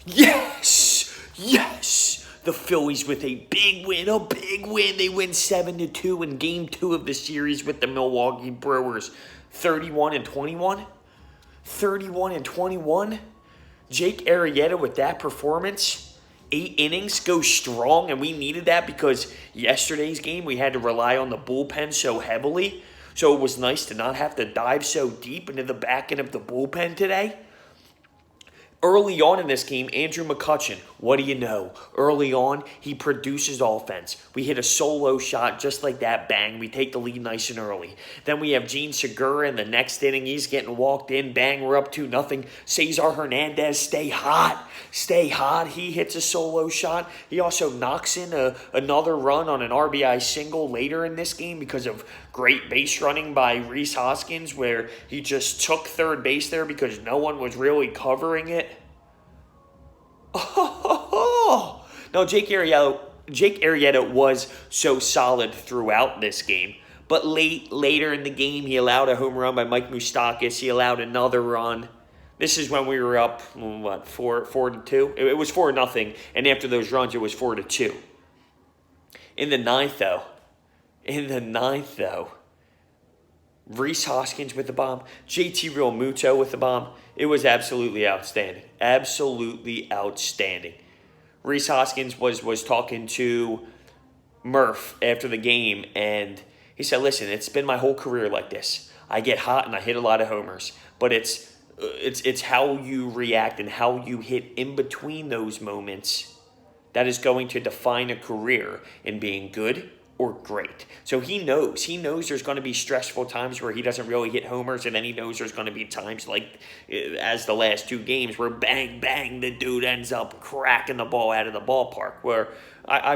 Yes! Yes! The Phillies with a big win, a big win. They win 7-2 in Game 2 of the series with the Milwaukee Brewers. 31-21? 31-21? Jake Arrieta with that performance, 8 innings, goes strong, and we needed that because yesterday's game we had to rely on the bullpen so heavily. So it was nice to not have to dive so deep into the back end of the bullpen today. Early on in this game, Andrew McCutchen, what do you know? Early on, he produces offense. We hit a solo shot just like that, bang. We take the lead nice and early. Then we have Gene Segura in the next inning. He's getting walked in, bang, we're up 2-0. Cesar Hernandez, stay hot. Stay hot. He hits a solo shot. He also knocks in another run on an RBI single later in this game because of great base running by Rhys Hoskins, where he just took third base there because no one was really covering it. No, Jake Arrieta was so solid throughout this game. But later in the game, he allowed a home run by Mike Moustakas. He allowed another run. This is when we were up, 4-2? It was 4-0, and after those runs, it was 4-2. In the ninth, though, Rhys Hoskins with the bomb, JT Realmuto with the bomb. It was absolutely outstanding. Absolutely outstanding. Rhys Hoskins was talking to Murph after the game, and he said, listen, it's been my whole career like this. I get hot and I hit a lot of homers, but it's how you react and how you hit in between those moments that is going to define a career in being good or great. So he knows there's going to be stressful times where he doesn't really hit homers, and then he knows there's going to be times like as the last 2 games where bang, bang, the dude ends up cracking the ball out of the ballpark. Where, I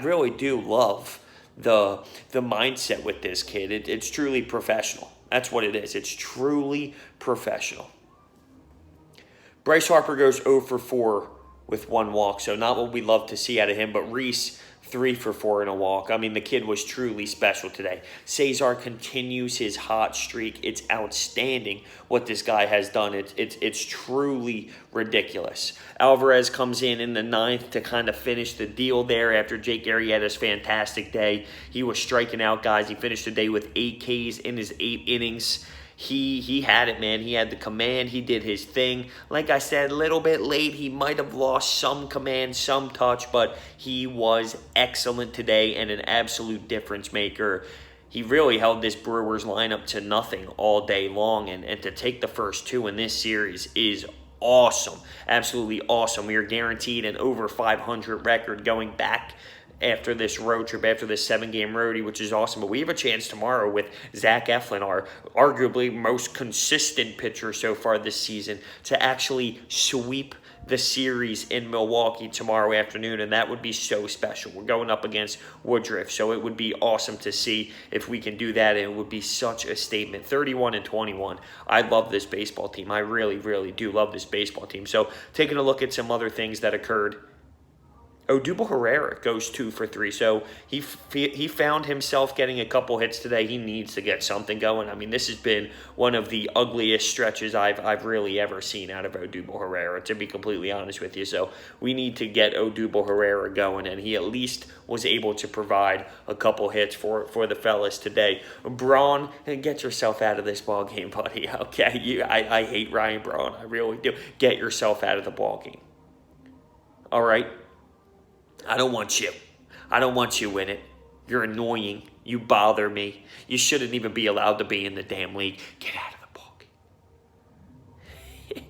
really do love the mindset with this kid. It's truly professional. That's what it is. It's truly professional. Bryce Harper goes 0 for 4 with 1 walk, so not what we love to see out of him, but Rhys 3 for 4 in a walk. I mean, the kid was truly special today. Cesar continues his hot streak. It's outstanding what this guy has done. It's truly ridiculous. Alvarez comes in the 9th to kind of finish the deal there after Jake Arrieta's fantastic day. He was striking out guys. He finished the day with 8 Ks in his 8 innings. He had it, man. He had the command. He did his thing. Like I said, a little bit late. He might have lost some command, some touch, but he was excellent today and an absolute difference maker. He really held this Brewers lineup to nothing all day long, and to take the first 2 in this series is awesome. Absolutely awesome. We are guaranteed an over 500 record going back after this road trip, after this 7-game roadie, which is awesome. But we have a chance tomorrow with Zach Eflin, our arguably most consistent pitcher so far this season, to actually sweep the series in Milwaukee tomorrow afternoon, and that would be so special. We're going up against Woodruff, so it would be awesome to see if we can do that, and it would be such a statement. 31-21. I love this baseball team. I really, really do love this baseball team. So taking a look at some other things that occurred. Odubel Herrera goes 2 for 3, so he found himself getting a couple hits today. He needs to get something going. I mean, this has been one of the ugliest stretches I've really ever seen out of Odubel Herrera, to be completely honest with you. So we need to get Odubel Herrera going, and he at least was able to provide a couple hits for the fellas today. Braun, get yourself out of this ball game, buddy. Okay, I hate Ryan Braun. I really do. Get yourself out of the ball game. All right. I don't want you in it. You're annoying. You bother me. You shouldn't even be allowed to be in the damn league. Get out of the ball game.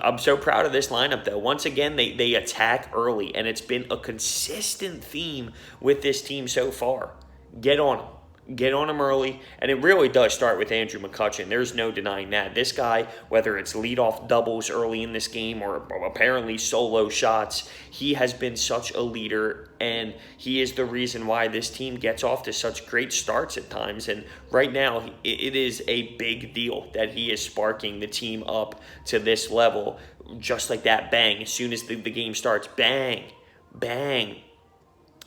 I'm so proud of this lineup, though. Once again, they attack early, and it's been a consistent theme with this team so far. Get on them. Get on him early, and it really does start with Andrew McCutchen. There's no denying that. This guy, whether it's leadoff doubles early in this game or apparently solo shots, he has been such a leader, and he is the reason why this team gets off to such great starts at times. And right now, it is a big deal that he is sparking the team up to this level, just like that, bang. As soon as the game starts, bang, bang.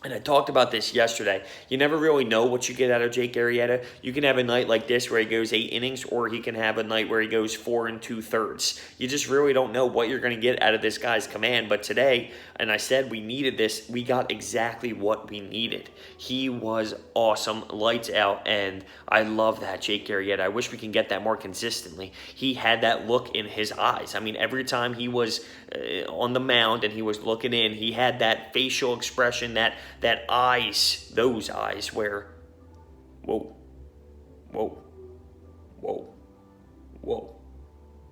And I talked about this yesterday. You never really know what you get out of Jake Arrieta. You can have a night like this where he goes 8 innings, or he can have a night where he goes 4 2/3. You just really don't know what you're going to get out of this guy's command. But today, and I said we needed this, we got exactly what we needed. He was awesome, lights out, and I love that Jake Arrieta. I wish we can get that more consistently. He had that look in his eyes. I mean, every time he was on the mound and he was looking in, he had that facial expression, that eyes, those eyes where, whoa, whoa, whoa, whoa.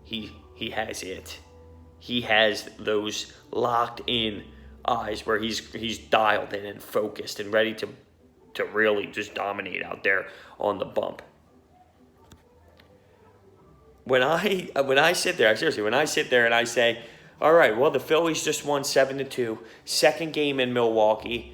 He has it. He has those locked in eyes where he's dialed in and focused and ready to really just dominate out there on the bump. When I sit there, seriously, when I sit there and I say, all right, well, the Phillies just won 7-2, second game in Milwaukee.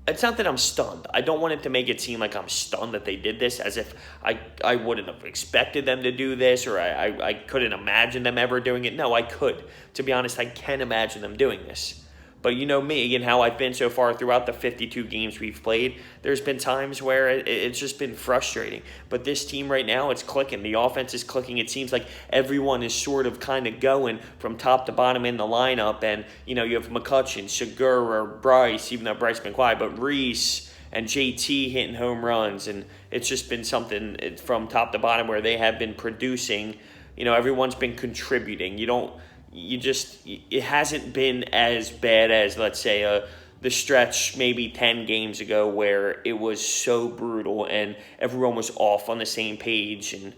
It's not that I'm stunned. I don't want it to make it seem like I'm stunned that they did this, as if I wouldn't have expected them to do this, or I couldn't imagine them ever doing it. No, I could. To be honest, I can imagine them doing this. But you know me and how I've been so far throughout the 52 games we've played. There's been times where it's just been frustrating. But this team right now, it's clicking. The offense is clicking. It seems like everyone is sort of kind of going from top to bottom in the lineup. And, you know, you have McCutchen, Segura, Bryce, even though Bryce has been quiet, but Rhys and JT hitting home runs. And it's just been something from top to bottom where they have been producing. You know, everyone's been contributing. It hasn't been as bad as, let's say, the stretch maybe 10 games ago where it was so brutal and everyone was off on the same page, and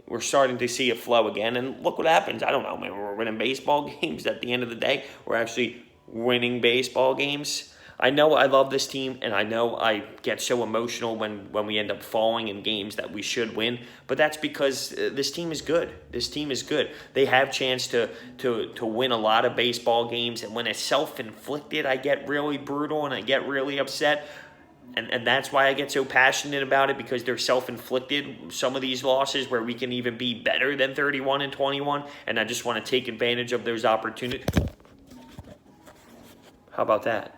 we're starting to see it flow again. And look what happens. I don't know, man. We're winning baseball games at the end of the day. We're actually winning baseball games. I know I love this team, and I know I get so emotional when we end up falling in games that we should win, but that's because this team is good. This team is good. They have chance to win a lot of baseball games, and when it's self-inflicted, I get really brutal and I get really upset, and that's why I get so passionate about it, because they're self-inflicted, some of these losses where we can even be better than 31-21, and I just want to take advantage of those opportunities. How about that?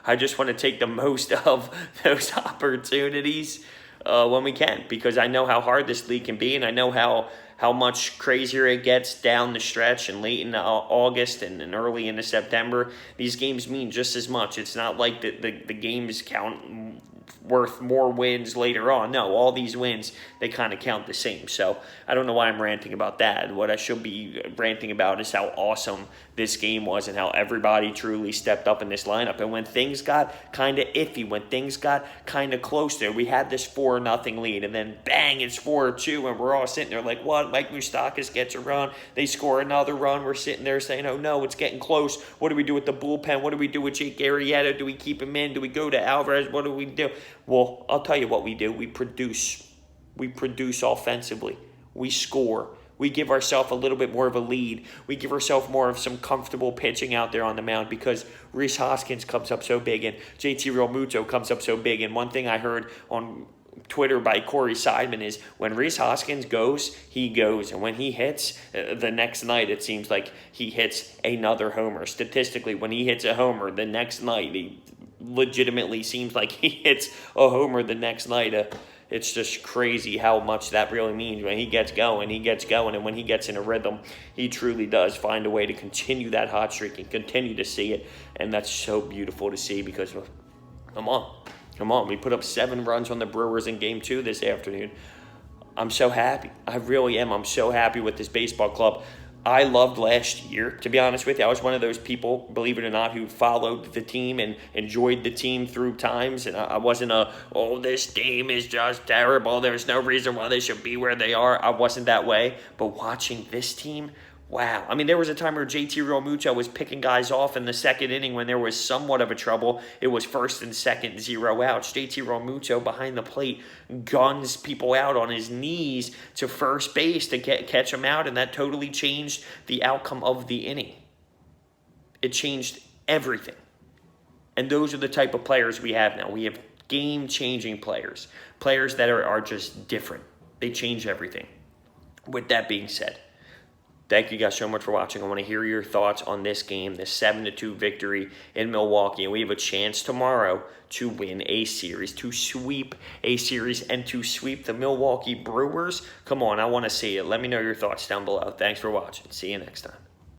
I just want to take the most of those opportunities when we can, because I know how hard this league can be, and I know how much crazier it gets down the stretch and late in August and early into September. These games mean just as much. It's not like the games count worth more wins later on. No, all these wins, they kind of count the same. So I don't know why I'm ranting about that. What I should be ranting about is how awesome this game was and how everybody truly stepped up in this lineup. And when things got kind of iffy, when things got kind of close there, we had this 4-0 lead, and then bang, it's 4-2, and we're all sitting there like, what? Mike Moustakas gets a run. They score another run. We're sitting there saying, oh no, it's getting close. What do we do with the bullpen? What do we do with Jake Arrieta? Do we keep him in? Do we go to Alvarez? What do we do? Well, I'll tell you what we do. We produce. We produce offensively. We score. We give ourselves a little bit more of a lead. We give ourselves more of some comfortable pitching out there on the mound, because Rhys Hoskins comes up so big and JT Realmuto comes up so big. And one thing I heard on Twitter by Corey Seidman is when Rhys Hoskins goes, he goes. And when he hits, the next night it seems like he hits another homer. Statistically, when he hits a homer the next night, he legitimately seems like he hits a homer the next night. It's just crazy how much that really means. When he gets going, and when he gets in a rhythm, he truly does find a way to continue that hot streak and continue to see it. And that's so beautiful to see, because, come on, we put up 7 runs on the Brewers in Game 2 this afternoon. I'm so happy. I really am. I'm so happy with this baseball club. I loved last year, to be honest with you. I was one of those people, believe it or not, who followed the team and enjoyed the team through times. And I wasn't this team is just terrible, there's no reason why they should be where they are. I wasn't that way. But watching this team, wow. I mean, there was a time where JT Realmuto was picking guys off in the second inning when there was somewhat of a trouble. It was first and second, 0 outs. JT Realmuto behind the plate guns people out on his knees to first base to catch him out, and that totally changed the outcome of the inning. It changed everything. And those are the type of players we have now. We have game-changing players that are just different. They change everything. With that being said, Thank you guys so much for watching. I want to hear your thoughts on this game, this 7-2 victory in Milwaukee. And we have a chance tomorrow to win a series, to sweep a series, and to sweep the Milwaukee Brewers. Come on, I want to see it. Let me know your thoughts down below. Thanks for watching. See you next time.